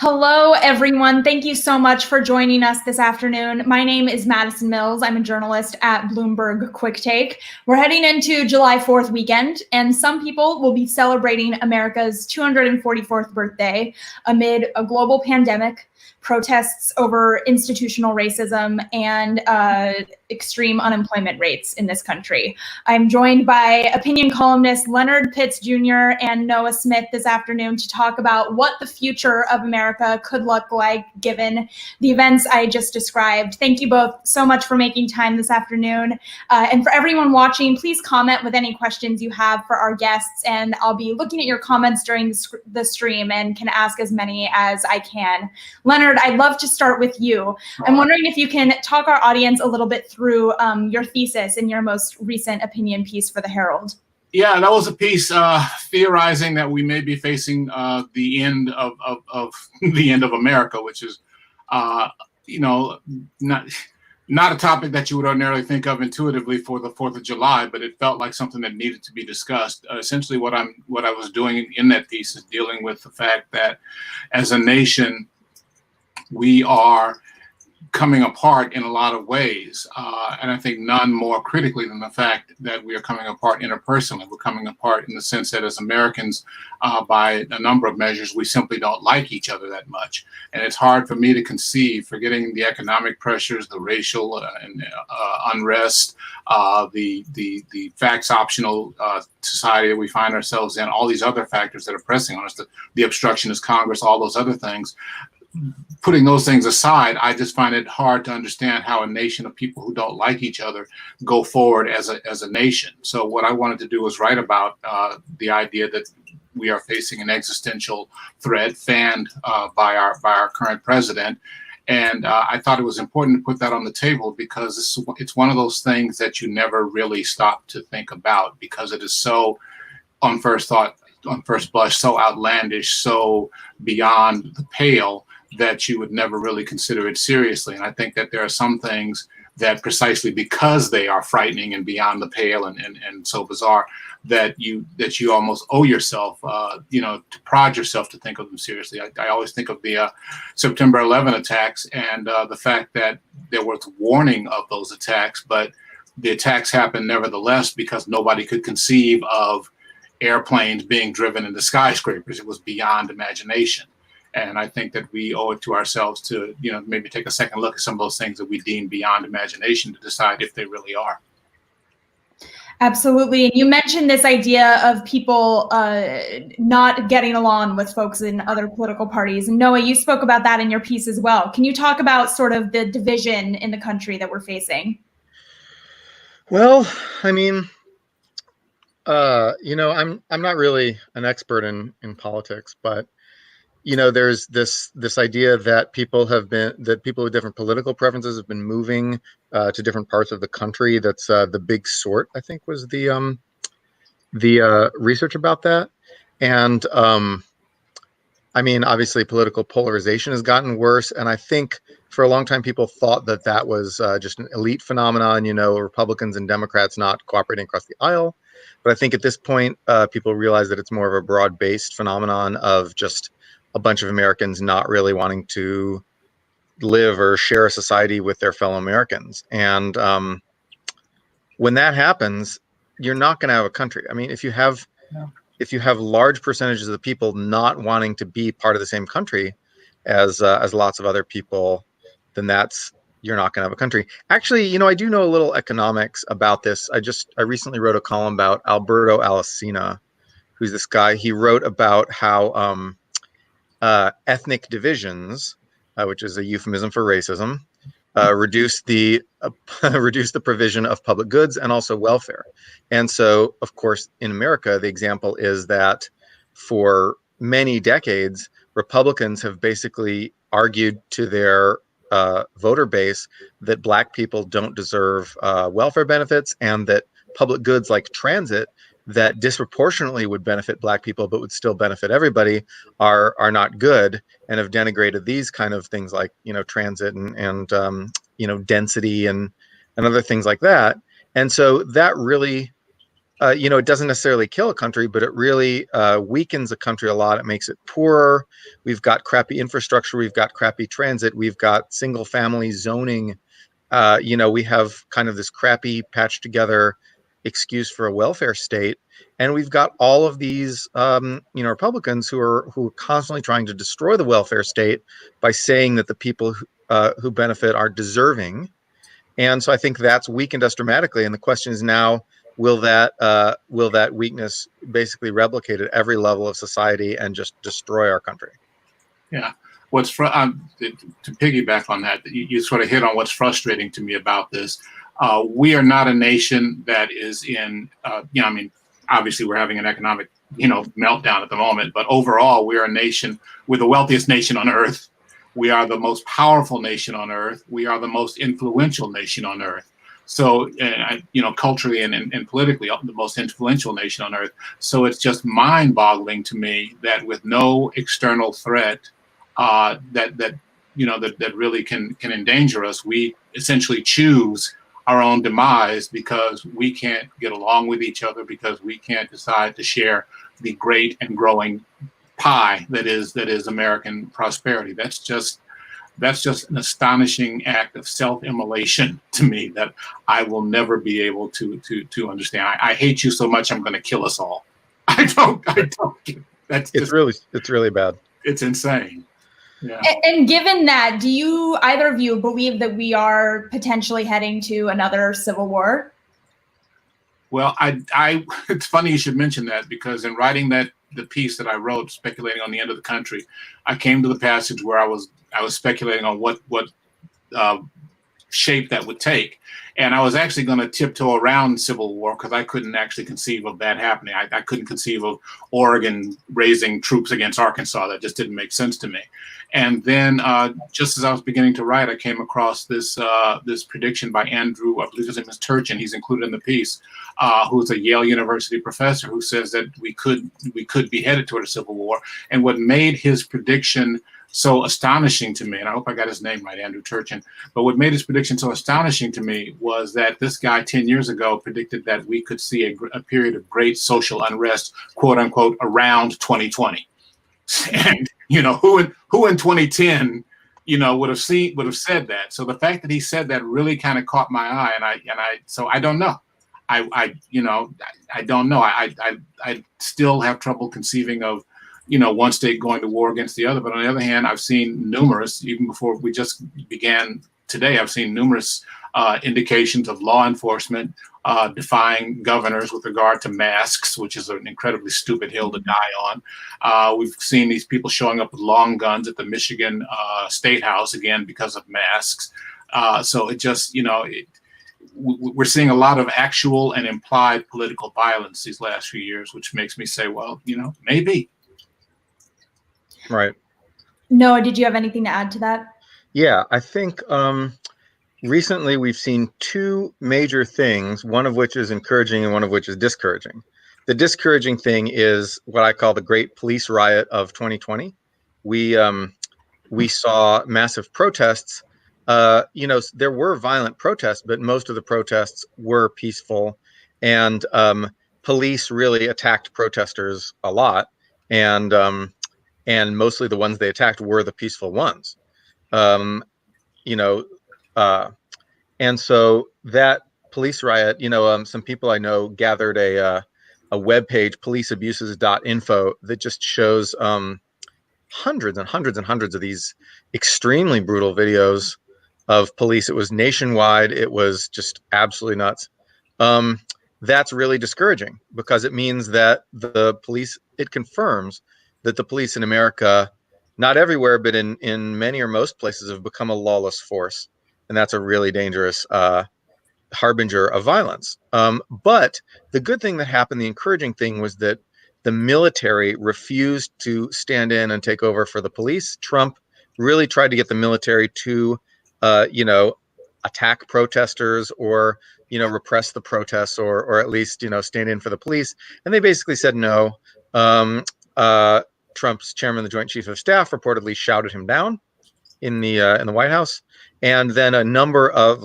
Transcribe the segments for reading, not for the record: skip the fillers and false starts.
Hello, everyone. Thank you so much for joining us this afternoon. My name is Madison Mills. I'm a journalist at Bloomberg QuickTake. We're heading into July 4th weekend, and some people will be celebrating America's 244th birthday amid a global pandemic, protests over institutional racism, and extreme unemployment rates in this country. I'm joined by opinion columnist Leonard Pitts Jr. and Noah Smith this afternoon to talk about what the future of America could look like given the events I just described. Thank you both so much for making time this afternoon. And for everyone watching, please comment with any questions you have for our guests, and I'll be looking at your comments during the stream and can ask as many as I can. Leonard, I'd love to start with you. I'm wondering if you can talk our audience a little bit through your thesis in your most recent opinion piece for the Herald. Yeah, that was a piece theorizing that we may be facing the end of the end of America, which is, not a topic that you would ordinarily think of intuitively for the 4th of July, but it felt like something that needed to be discussed. Essentially, what I was doing in that piece is dealing with the fact that as a nation, we are coming apart in a lot of ways, and I think none more critically than the fact that we are coming apart interpersonally. We're coming apart in the sense that as Americans, by a number of measures, we simply don't like each other that much. And it's hard for me to conceive, forgetting the economic pressures, the racial unrest, the facts optional society that we find ourselves in, all these other factors that are pressing on us, the obstructionist Congress, all those other things. Putting those things aside, I just find it hard to understand how a nation of people who don't like each other go forward as a nation. So what I wanted to do was write about the idea that we are facing an existential threat fanned by our current president. And I thought it was important to put that on the table because it's one of those things that you never really stop to think about because it is so, on first blush, so outlandish, so beyond the pale that you would never really consider it seriously. And I think that there are some things that precisely because they are frightening and beyond the pale and so bizarre that you almost owe yourself, to prod yourself to think of them seriously. I always think of the September 11 attacks and the fact that there was warning of those attacks, but the attacks happened nevertheless because nobody could conceive of airplanes being driven into skyscrapers. It was beyond imagination. And I think that we owe it to ourselves to, maybe take a second look at some of those things that we deem beyond imagination to decide if they really are. Absolutely. And you mentioned this idea of people not getting along with folks in other political parties. And Noah, you spoke about that in your piece as well. Can you talk about sort of the division in the country that we're facing? Well, I mean, I'm not really an expert in politics, but there's this idea that people with different political preferences have been moving to different parts of the country. That's the Big Sort, I think, was the research about that. And I mean, obviously, political polarization has gotten worse, and I think for a long time people thought that was just an elite phenomenon. Republicans and Democrats not cooperating across the aisle. But I think at this point, people realize that it's more of a broad-based phenomenon of just a bunch of Americans not really wanting to live or share a society with their fellow Americans. And when that happens, you're not going to have a country. I mean, if you have large percentages of the people not wanting to be part of the same country as lots of other people, then you're not going to have a country. Actually, I do know a little economics about this. I recently wrote a column about Alberto Alesina, who's this guy. He wrote about how ethnic divisions, which is a euphemism for racism, reduce the provision of public goods and also welfare. And so, of course, in America, the example is that for many decades, Republicans have basically argued to their voter base that Black people don't deserve welfare benefits and that public goods like transit that disproportionately would benefit Black people but would still benefit everybody are not good, and have denigrated these kind of things like transit and density and other things like that. And so that really it doesn't necessarily kill a country, but it really weakens a country a lot. It makes it poorer. We've got crappy infrastructure. We've got crappy transit. We've got single family zoning. We have kind of this crappy patched together excuse for a welfare state. And we've got all of these, Republicans who are constantly trying to destroy the welfare state by saying that the people who benefit are deserving. And so I think that's weakened us dramatically. And the question is now, will that weakness basically replicate at every level of society and just destroy our country? Yeah. To piggyback on that, you sort of hit on what's frustrating to me about this. We are not a nation that is in, obviously we're having an economic, meltdown at the moment, but overall we are a nation, we're the wealthiest nation on earth. We are the most powerful nation on earth. We are the most influential nation on earth. So, culturally and politically, the most influential nation on earth. So it's just mind-boggling to me that with no external threat that really can endanger us, we essentially choose our own demise because we can't get along with each other, because we can't decide to share the great and growing pie that is American prosperity. That's just an astonishing act of self-immolation to me that I will never be able to understand. I hate you so much, I'm going to kill us all. I don't. It's really bad. It's insane. Yeah. And given that, do you, either of you, believe that we are potentially heading to another civil war? Well, it's funny you should mention that, because in writing the piece that I wrote, speculating on the end of the country, I came to the passage where I was speculating on what shape that would take. And I was actually going to tiptoe around civil war because I couldn't actually conceive of that happening. I couldn't conceive of Oregon raising troops against Arkansas. That just didn't make sense to me. And then just as I was beginning to write, I came across this prediction by Andrew, I believe his name is Turchin, he's included in the piece, who's a Yale University professor, who says that we could be headed toward a civil war. And what made his prediction so astonishing to me, and I hope I got his name right, Andrew Turchin, but what made his prediction so astonishing to me was that this guy 10 years ago predicted that we could see a period of great social unrest, quote unquote, around 2020. And who in 2010 would have said that. So the fact that he said that really kind of caught my eye, so I don't know. I don't know. I still have trouble conceiving of one state going to war against the other. But on the other hand, I've seen numerous, even before we just began today, I've seen numerous indications of law enforcement defying governors with regard to masks, which is an incredibly stupid hill to die on. We've seen these people showing up with long guns at the Michigan State House, again, because of masks. So it just, we're seeing a lot of actual and implied political violence these last few years, which makes me say, well, maybe. Right. Noah, did you have anything to add to that? Yeah, I think recently we've seen two major things, one of which is encouraging and one of which is discouraging. The discouraging thing is what I call the Great Police Riot of 2020. We saw massive protests. There were violent protests, but most of the protests were peaceful, and police really attacked protesters a lot, and mostly the ones they attacked were the peaceful ones. And so that police riot, some people I know gathered a web page, policeabuses.info, that just shows hundreds and hundreds and hundreds of these extremely brutal videos of police. It was nationwide. It was just absolutely nuts. That's really discouraging, because it means that the police, it confirms that the police in America, not everywhere, but in many or most places, have become a lawless force. And that's a really dangerous harbinger of violence. But the good thing that happened, the encouraging thing, was that the military refused to stand in and take over for the police. Trump really tried to get the military to, attack protesters or, repress the protests, or at least, stand in for the police. And they basically said no. Trump's chairman of the Joint Chiefs of Staff reportedly shouted him down in the White House, and then a number of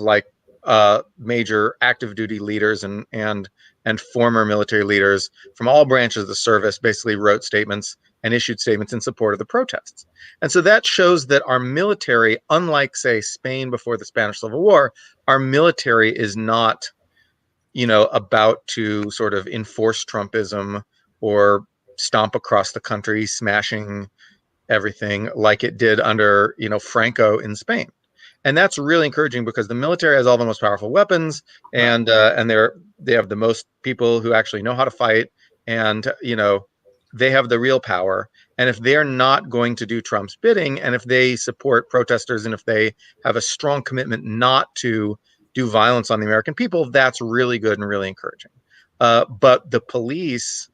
major active duty leaders and and former military leaders from all branches of the service basically wrote statements and issued statements in support of the protests. And so that shows that our military, unlike, say, Spain before the Spanish Civil War, our military is not, about to sort of enforce Trumpism or stomp across the country, smashing everything like it did under, Franco in Spain. And that's really encouraging because the military has all the most powerful weapons, and they have the most people who actually know how to fight, and they have the real power. And if they're not going to do Trump's bidding, and if they support protesters, and if they have a strong commitment not to do violence on the American people, that's really good and really encouraging. But the police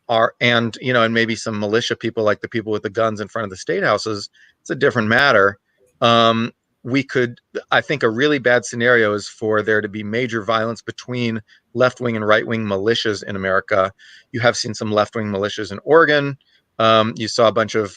are, and maybe some militia people, like the people with the guns in front of the state houses, it's a different matter. I think a really bad scenario is for there to be major violence between left-wing and right-wing militias in America. You have seen some left-wing militias in Oregon. You saw a bunch of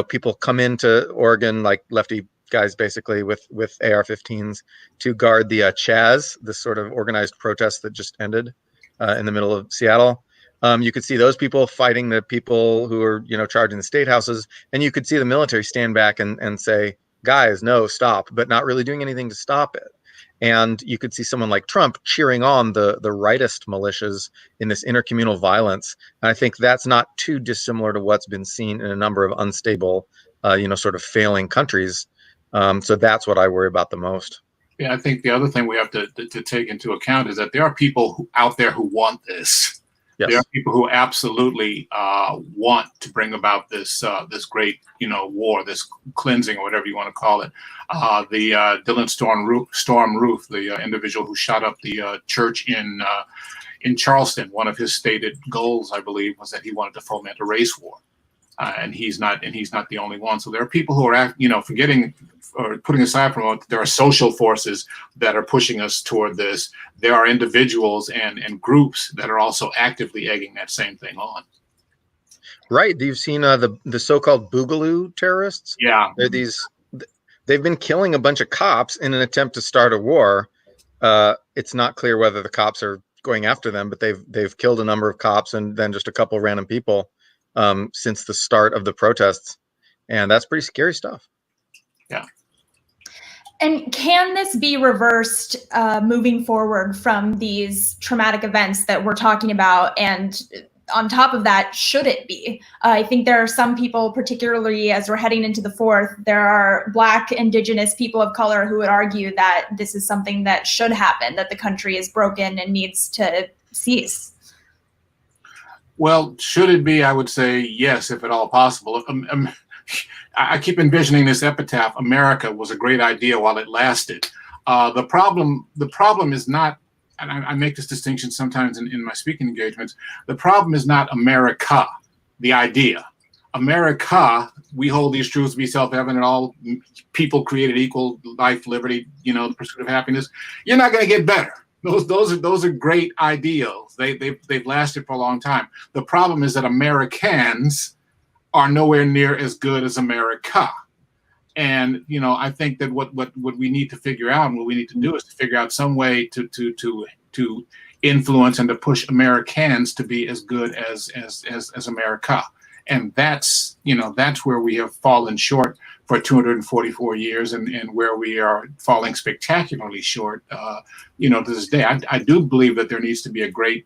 people come into Oregon, like lefty guys, basically with AR-15s to guard the Chaz, this sort of organized protest that just ended in the middle of Seattle. You could see those people fighting the people who are, charging the state houses, and you could see the military stand back and say, guys, no, stop, but not really doing anything to stop it. And you could see someone like Trump cheering on the rightist militias in this intercommunal violence. And I think that's not too dissimilar to what's been seen in a number of unstable, sort of failing countries. So that's what I worry about the most. Yeah, I think the other thing we have to take into account is that there are people out there who want this. Yes. There are people who absolutely want to bring about this great, war, this cleansing, or whatever you want to call it. The Dylan Storm Roof, the individual who shot up the church in Charleston, one of his stated goals, I believe, was that he wanted to foment a race war. And he's not the only one. So there are people who are, forgetting or putting aside from it, there are social forces that are pushing us toward this. There are individuals and groups that are also actively egging that same thing on. Right. You've seen the so-called Boogaloo terrorists. Yeah. They've been killing a bunch of cops in an attempt to start a war. It's not clear whether the cops are going after them, but they've killed a number of cops and then just a couple random people since the start of the protests. And that's pretty scary stuff. Yeah. And can this be reversed moving forward from these traumatic events that we're talking about? And on top of that, should it be? I think there are some people, particularly as we're heading into the 4th, there are Black, Indigenous, people of color who would argue that this is something that should happen, that the country is broken and needs to cease. Well, should it be? I would say yes, if at all possible. I keep envisioning this epitaph: America was a great idea while it lasted. The problem is not, and I make this distinction sometimes in my speaking engagements, the problem is not America, the idea. America, we hold these truths to be self-evident, all people created equal, life, liberty, the pursuit of happiness. You're not going to get better. Those are great ideals. They've lasted for a long time. The problem is that Americans are nowhere near as good as America. And I think that what we need to figure out, and what we need to do, is to figure out some way to influence and to push Americans to be as good as America. And that's where we have fallen short for 244 years, and where we are falling spectacularly short, to this day. I do believe that there needs to be a great,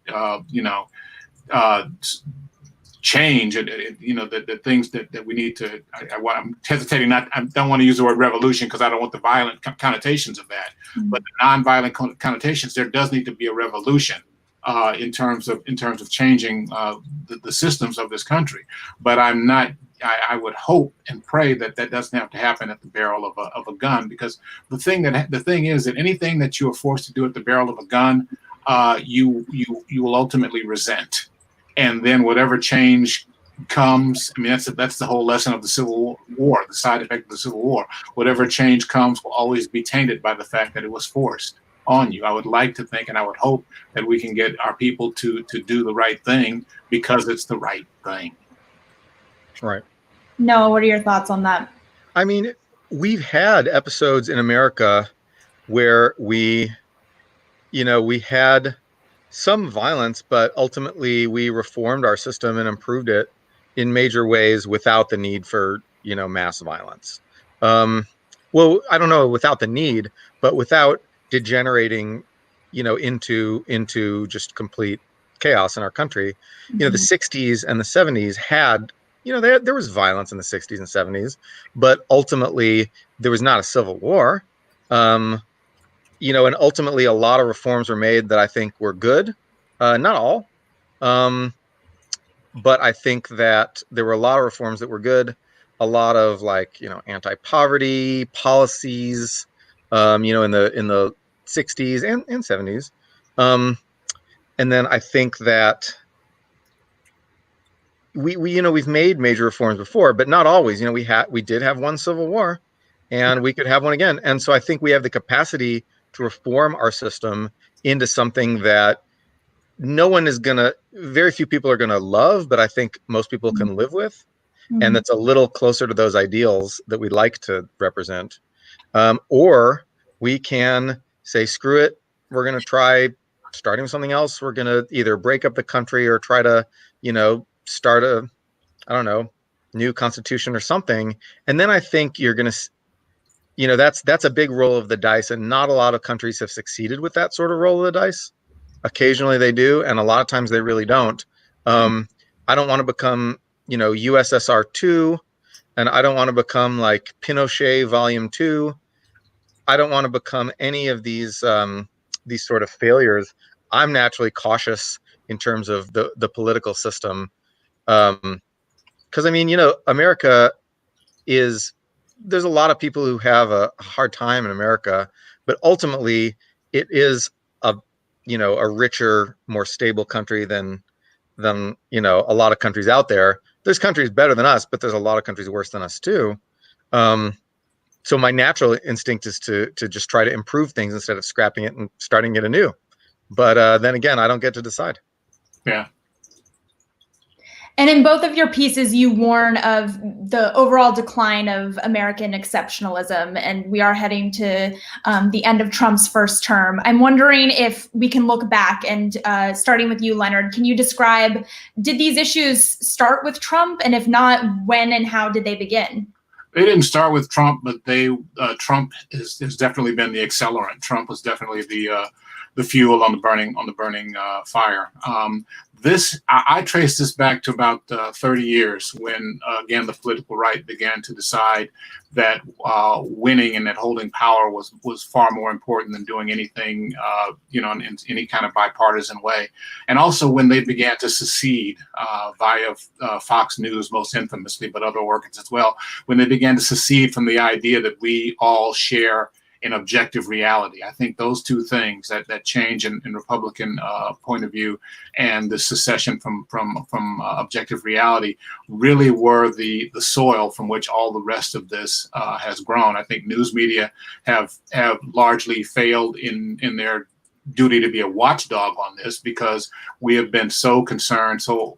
change, and the things that we need to. I'm hesitating. I don't want to use the word revolution because I don't want the violent connotations of that. Mm-hmm. But the nonviolent connotations, there does need to be a revolution in terms of changing the systems of this country. But I'm not. I would hope and pray that doesn't have to happen at the barrel of a gun, because the thing is that anything that you are forced to do at the barrel of a gun, you will ultimately resent. And then whatever change comes, I mean, that's the whole lesson of the Civil War, the side effect of the Civil War. Whatever change comes will always be tainted by the fact that it was forced on you. I would like to think, and I would hope, that we can get our people to do the right thing because it's the right thing. Right. Noah, what are your thoughts on that? I mean, we've had episodes in America where we we had some violence, but ultimately we reformed our system and improved it in major ways without the need for, mass violence. Well, I don't know, without the need, but without degenerating, into just complete chaos in our country. The 60s and the 70s had, there was violence in the 60s and 70s, but ultimately there was not a civil war. And ultimately a lot of reforms were made that I think were good. Not all, but I think that there were a lot of reforms that were good. A lot of anti-poverty policies, in the 60s and 70s. And then I think that we've made major reforms before, but not always. We did have one civil war, and we could have one again. And so I think we have the capacity to reform our system into something that very few people are gonna love, but I think most people can live with, and that's a little closer to those ideals that we'd like to represent. Or we can say, screw it, we're gonna try starting with something else. We're gonna either break up the country or try to, start a, I don't know, new constitution or something. And then I think you're gonna, that's a big roll of the dice, and not a lot of countries have succeeded with that sort of roll of the dice. Occasionally they do, and a lot of times they really don't. I don't want to become, USSR 2, and I don't want to become like Pinochet Volume 2. I don't want to become any of these sort of failures. I'm naturally cautious in terms of the political system, because America there's a lot of people who have a hard time in America, but ultimately it is a richer, more stable country than a lot of countries out there. There's countries better than us, but there's a lot of countries worse than us too. So my natural instinct is to just try to improve things instead of scrapping it and starting it anew. But then again, I don't get to decide. Yeah. And in both of your pieces, you warn of the overall decline of American exceptionalism, and we are heading to the end of Trump's first term. I'm wondering if we can look back and starting with you, Leonard, can you describe, did these issues start with Trump? And if not, when and how did they begin? They didn't start with Trump, but Trump has definitely been the accelerant. Trump was definitely the fuel on the burning fire. I trace this back to about 30 years when, again, the political right began to decide that winning and that holding power was far more important than doing anything, in any kind of bipartisan way. And also when they began to secede via Fox News, most infamously, but other organs as well, when they began to secede from the idea that we all share an objective reality. I think those two things, that change in Republican point of view and the secession from objective reality, really were the soil from which all the rest of this has grown. I think news media have largely failed in their duty to be a watchdog on this, because we have been so concerned, so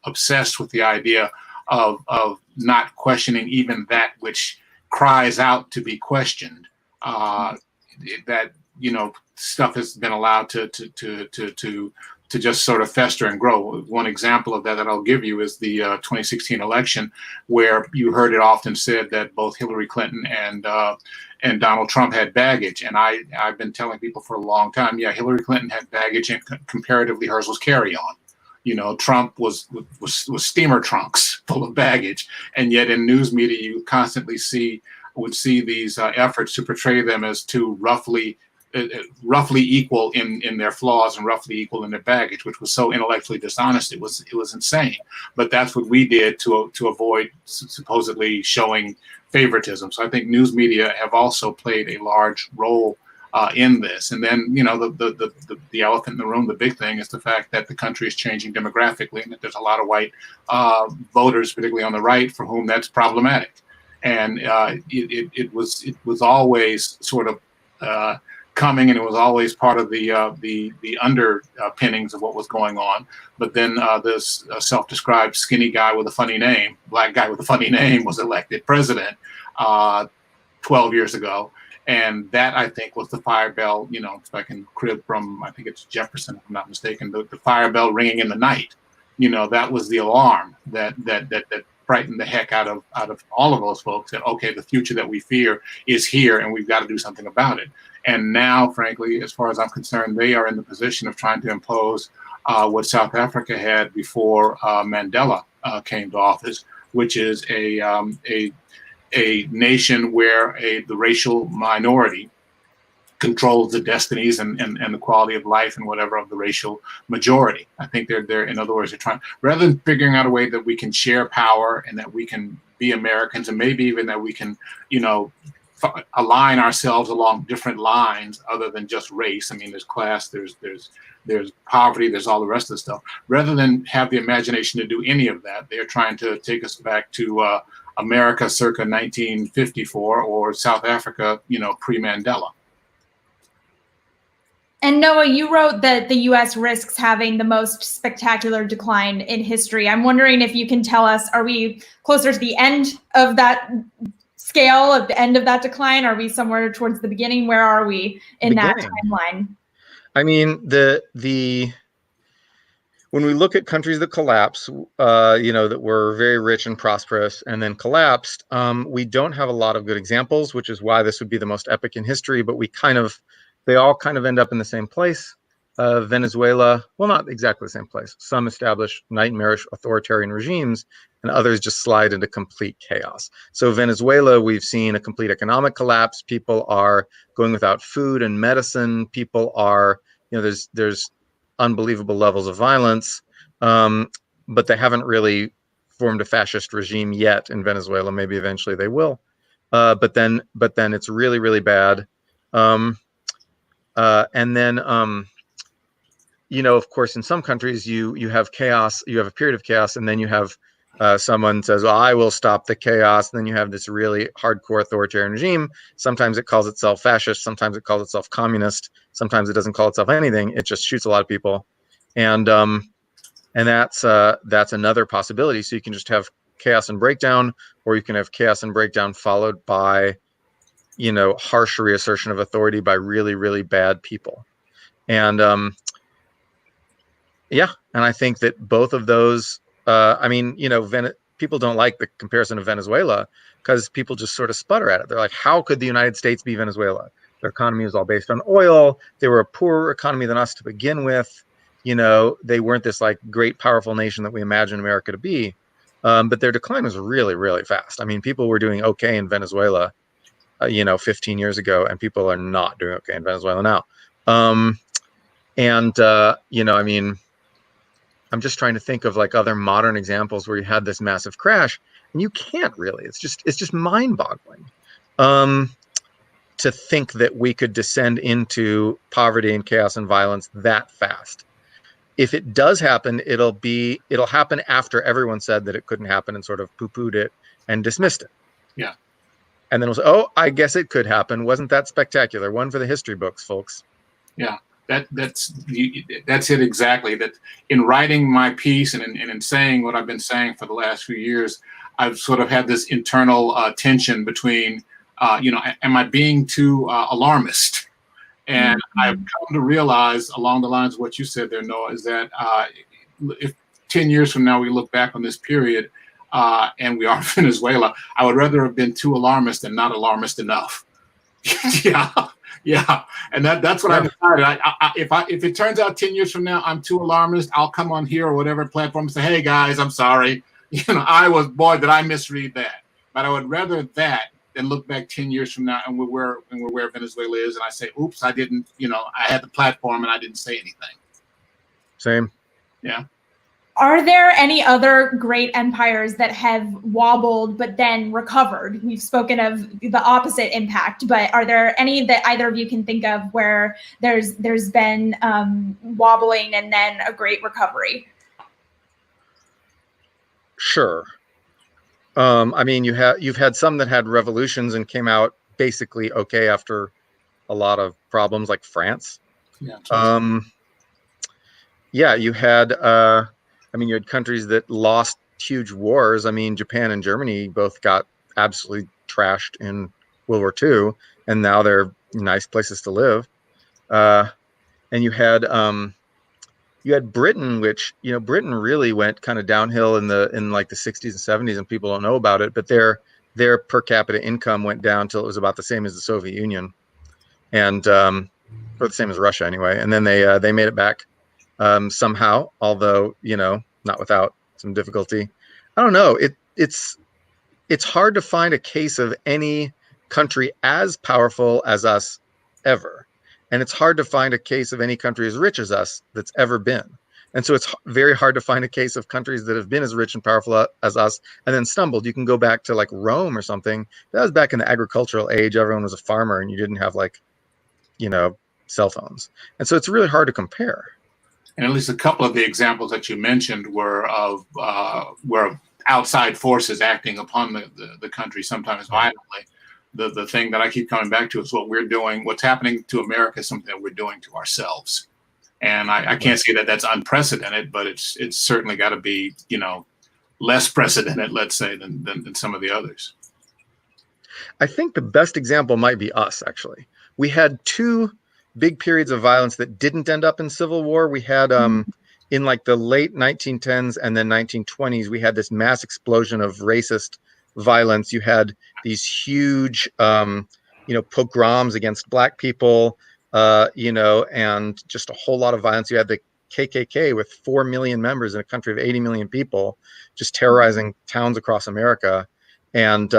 obsessed with the idea of not questioning even that which cries out to be questioned, that stuff has been allowed to just sort of fester and grow. One example of that I'll give you is the 2016 election, where you heard it often said that both Hillary Clinton and Donald Trump had baggage. And I've been telling people for a long time, yeah, Hillary Clinton had baggage, and comparatively hers was carry-on. Trump was steamer trunks full of baggage, and yet in news media you constantly would see these efforts to portray them as two roughly equal in their flaws and roughly equal in their baggage, which was so intellectually dishonest. It was insane. But that's what we did to avoid supposedly showing favoritism. So I think news media have also played a large role in this. And then, the elephant in the room, the big thing, is the fact that the country is changing demographically, and that there's a lot of white voters, particularly on the right, for whom that's problematic. And it was always sort of coming, and it was always part of the underpinnings of what was going on. But then this self-described skinny guy with a funny name, black guy with a funny name, was elected president 12 years ago. And that, I think, was the fire bell, if I can crib from, I think it's Jefferson, if I'm not mistaken, the fire bell ringing in the night. That was the alarm that frightened the heck out of all of those folks, that, okay, the future that we fear is here and we've got to do something about it. And now, frankly, as far as I'm concerned, they are in the position of trying to impose what South Africa had before Mandela came to office, which is a nation where the racial minority controls the destinies and the quality of life and whatever of the racial majority. I think they're in other words, they're trying, rather than figuring out a way that we can share power and that we can be Americans, and maybe even that we can, align ourselves along different lines other than just race. I mean, there's class, there's poverty, there's all the rest of the stuff. Rather than have the imagination to do any of that, they're trying to take us back to America circa 1954 or South Africa, pre-Mandela. And Noah, you wrote that the U.S. risks having the most spectacular decline in history. I'm wondering if you can tell us, are we closer to the end of that scale, at the end of that decline? Are we somewhere towards the beginning? Where are we in that timeline? I mean, when we look at countries that collapse, that were very rich and prosperous and then collapsed, we don't have a lot of good examples, which is why this would be the most epic in history. But they all kind of end up in the same place. Venezuela, well, not exactly the same place. Some establish nightmarish authoritarian regimes, and others just slide into complete chaos. So Venezuela, we've seen a complete economic collapse. People are going without food and medicine. People are, there's unbelievable levels of violence, but they haven't really formed a fascist regime yet in Venezuela. Maybe eventually they will, but then it's really, really bad. And then, of course, in some countries, you have chaos, you have a period of chaos, and then you have someone says, well, I will stop the chaos. And then you have this really hardcore authoritarian regime. Sometimes it calls itself fascist. Sometimes it calls itself communist. Sometimes it doesn't call itself anything. It just shoots a lot of people. And that's another possibility. So you can just have chaos and breakdown, or you can have chaos and breakdown followed by, harsh reassertion of authority by really, really bad people. And and I think that both of those, people don't like the comparison of Venezuela because people just sort of sputter at it. They're like, how could the United States be Venezuela? Their economy was all based on oil. They were a poorer economy than us to begin with. They weren't this like great, powerful nation that we imagine America to be. But their decline was really, really fast. I mean, people were doing okay in Venezuela 15 years ago, and people are not doing okay in Venezuela now. I'm just trying to think of like other modern examples where you had this massive crash, and you can't really. It's just mind-boggling to think that we could descend into poverty and chaos and violence that fast. If it does happen, it'll happen after everyone said that it couldn't happen and sort of poo-pooed it and dismissed it. Yeah. And then we'll say, oh, I guess it could happen. Wasn't that spectacular? One for the history books, folks. Yeah, that's it exactly. That in writing my piece and in saying what I've been saying for the last few years, I've sort of had this internal tension between, am I being too alarmist? And I've come to realize along the lines of what you said there, Noah, is that if 10 years from now we look back on this period and we are Venezuela, I would rather have been too alarmist than not alarmist enough. Yeah, and that's what I decided. If it turns out 10 years from now I'm too alarmist, I'll come on here or whatever platform and say, hey guys, I'm sorry. Did I misread that? But I would rather that than look back 10 years from now and we're where Venezuela is, and I say, oops, I didn't. I had the platform and I didn't say anything. Same. Yeah. Are there any other great empires that have wobbled but then recovered? We've spoken of the opposite impact, but are there any that either of you can think of where there's been wobbling and then a great recovery? Sure. You've had some that had revolutions and came out basically okay after a lot of problems, like France. Yeah. You had you had countries that lost huge wars. I mean, Japan and Germany both got absolutely trashed in World War II, and now they're nice places to live. And you had Britain, which, you know, Britain really went kind of downhill in like the 60s and 70s, and people don't know about it, but their per capita income went down till it was about the same as the Soviet Union, and or the same as Russia anyway. And then they made it back somehow, although, you know, not without some difficulty. I don't know. It's hard to find a case of any country as powerful as us ever. And it's hard to find a case of any country as rich as us that's ever been. And so it's very hard to find a case of countries that have been as rich and powerful as us and then stumbled. You can go back to like Rome or something. That was back in the agricultural age. Everyone was a farmer and you didn't have, like, you know, cell phones. And so it's really hard to compare. And at least a couple of the examples that you mentioned were of outside forces acting upon the country, sometimes violently. The thing that I keep coming back to is what we're doing, what's happening to America is something that we're doing to ourselves. And I can't say that that's unprecedented, but it's certainly got to be, you know, less precedented, let's say, than some of the others. I think the best example might be us, actually. We had two big periods of violence that didn't end up in civil war. We had in like the late 1910s and then 1920s, we had this mass explosion of racist violence. You had these huge, you know, pogroms against Black people, you know, and just a whole lot of violence. You had the KKK with 4 million members in a country of 80 million people, just terrorizing towns across America. And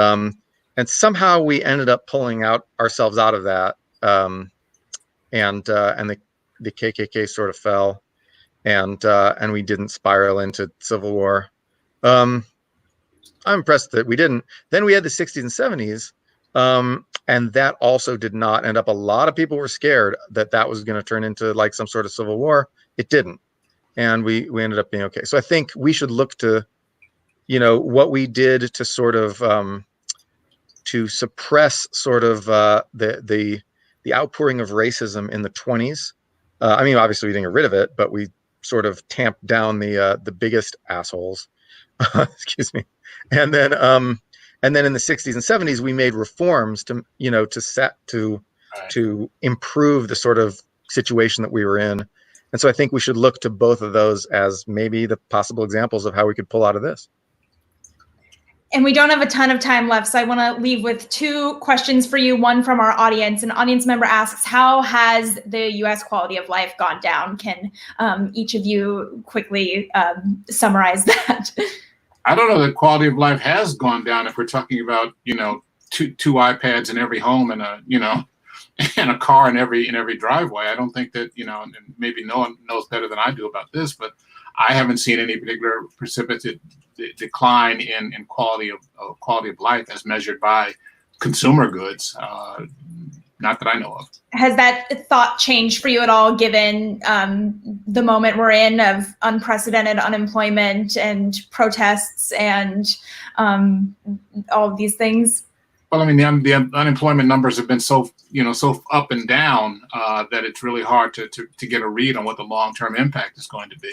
somehow we ended up pulling ourselves out of that. And the KKK sort of fell, and we didn't spiral into civil war. I'm impressed that we didn't. Then we had the 60s and 70s, and that also did not end up. A lot of people were scared that was going to turn into like some sort of civil war. It didn't, and we ended up being okay. So I think we should look to, you know, what we did to sort of to suppress sort of the outpouring of racism in the 20s. I mean, obviously we didn't get rid of it, but we sort of tamped down the biggest assholes. Excuse me. And then in the 60s and 70s, we made reforms to, you know, to improve the sort of situation that we were in. And so I think we should look to both of those as maybe the possible examples of how we could pull out of this. And we don't have a ton of time left, so I want to leave with two questions for you. One from our audience. An audience member asks, how has the U.S. quality of life gone down? Can each of you quickly summarize that? I don't know that quality of life has gone down if we're talking about, you know, two iPads in every home and and a car in every driveway. I don't think that, you know, and maybe no one knows better than I do about this, but I haven't seen any particular precipitated decline in quality of life as measured by consumer goods. Not that I know of. Has that thought changed for you at all, given the moment we're in of unprecedented unemployment and protests and all of these things? Well, I mean, the unemployment numbers have been so up and down that it's really hard to get a read on what the long-term impact is going to be.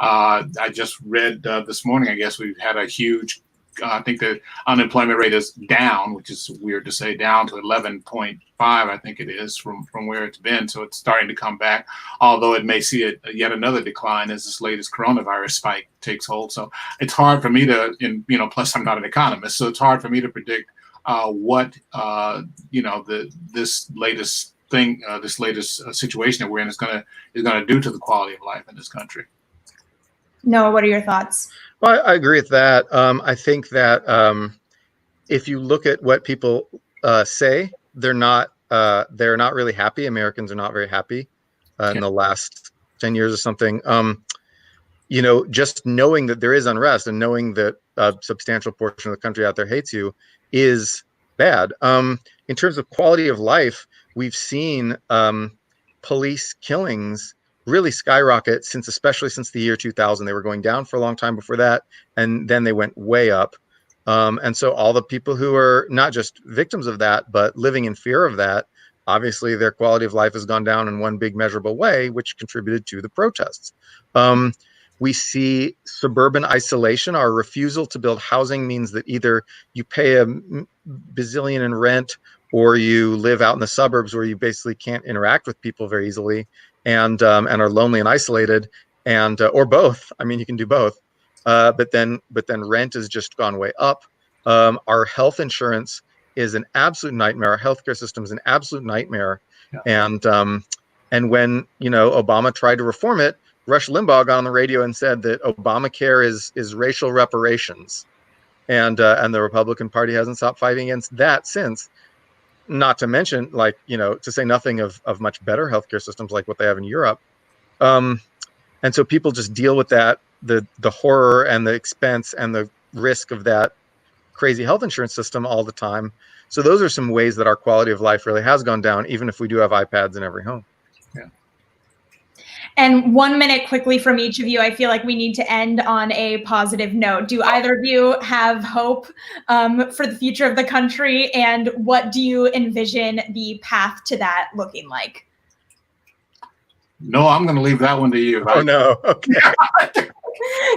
I just read this morning, I guess we've had a huge, I think the unemployment rate is down, which is weird to say, down to 11.5, I think it is, from where it's been. So it's starting to come back, although it may see yet another decline as this latest coronavirus spike takes hold. So it's hard for me to, plus I'm not an economist, so it's hard for me to predict what, this latest thing, this latest situation that we're in is going to do to the quality of life in this country. Noah, what are your thoughts? Well, I agree with that. I think that if you look at what people say, they're not really happy. Americans are not very happy in the last 10 years or something. Just knowing that there is unrest and knowing that a substantial portion of the country out there hates you is bad. In terms of quality of life, we've seen police killings really skyrocket especially since the year 2000. They were going down for a long time before that, and then they went way up. And so all the people who are not just victims of that, but living in fear of that, obviously their quality of life has gone down in one big measurable way, which contributed to the protests. We see suburban isolation. Our refusal to build housing means that either you pay a bazillion in rent or you live out in the suburbs where you basically can't interact with people very easily, and are lonely and isolated, and or both. I mean, you can do both. But then rent has just gone way up. Our health insurance is an absolute nightmare. Our healthcare system is an absolute nightmare. Yeah. And when, Obama tried to reform it, Rush Limbaugh got on the radio and said that Obamacare is racial reparations, and the Republican Party hasn't stopped fighting against that since. Not to mention, to say nothing of much better healthcare systems like what they have in Europe. And so people just deal with that, the horror and the expense and the risk of that crazy health insurance system all the time. So those are some ways that our quality of life really has gone down, even if we do have iPads in every home. Yeah. And 1 minute quickly from each of you. I feel like we need to end on a positive note. Do either of you have hope for the future of the country? And what do you envision the path to that looking like? No, I'm going to leave that one to you. Oh, no. Okay.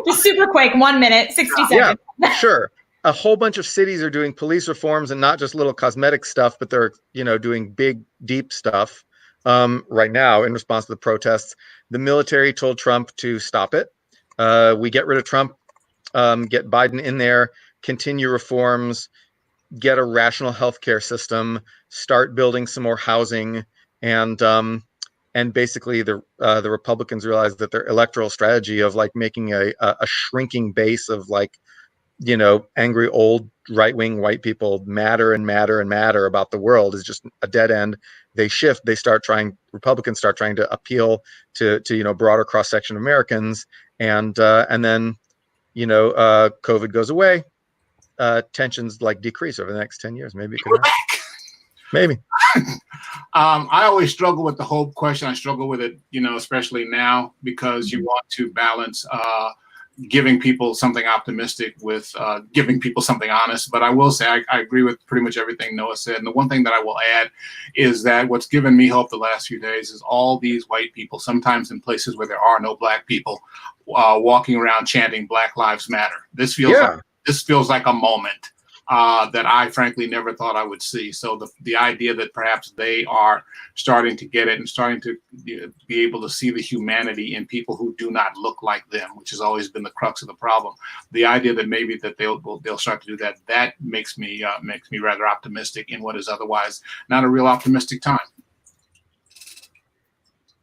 Just super quick, 1 minute, 60 seconds. Yeah, sure. A whole bunch of cities are doing police reforms, and not just little cosmetic stuff, but they're, doing big, deep stuff right now in response to the protests. The military told Trump to stop it. We get rid of Trump, get Biden in there, continue reforms, get a rational healthcare system, start building some more housing, and basically the Republicans realized that their electoral strategy of making a shrinking base of angry old right-wing white people matter about the world is just a dead end. They shift. Republicans start trying to appeal to broader cross-section of Americans, and then COVID goes away. Tensions decrease over the next 10 years. Maybe it could happen. Maybe. I always struggle with the hope question. I struggle with it, especially now, because you want to balance giving people something optimistic with giving people something honest. But I will say I agree with pretty much everything Noah said. And the one thing that I will add is that what's given me hope the last few days is all these white people, sometimes in places where there are no black people, walking around chanting Black Lives Matter. This feels like a moment that I frankly never thought I would see. So the idea that perhaps they are starting to get it and starting to be able to see the humanity in people who do not look like them, which has always been the crux of the problem. The idea that maybe that they'll start to do that makes me rather optimistic in what is otherwise not a real optimistic time.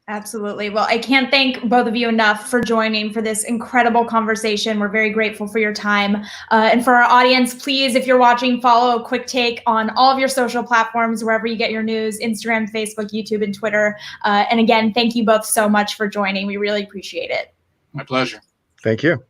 Absolutely. Well, I can't thank both of you enough for joining for this incredible conversation. We're very grateful for your time. And for our audience, please, if you're watching, follow QuickTake on all of your social platforms, wherever you get your news, Instagram, Facebook, YouTube, and Twitter. And again, thank you both so much for joining. We really appreciate it. My pleasure. Thank you.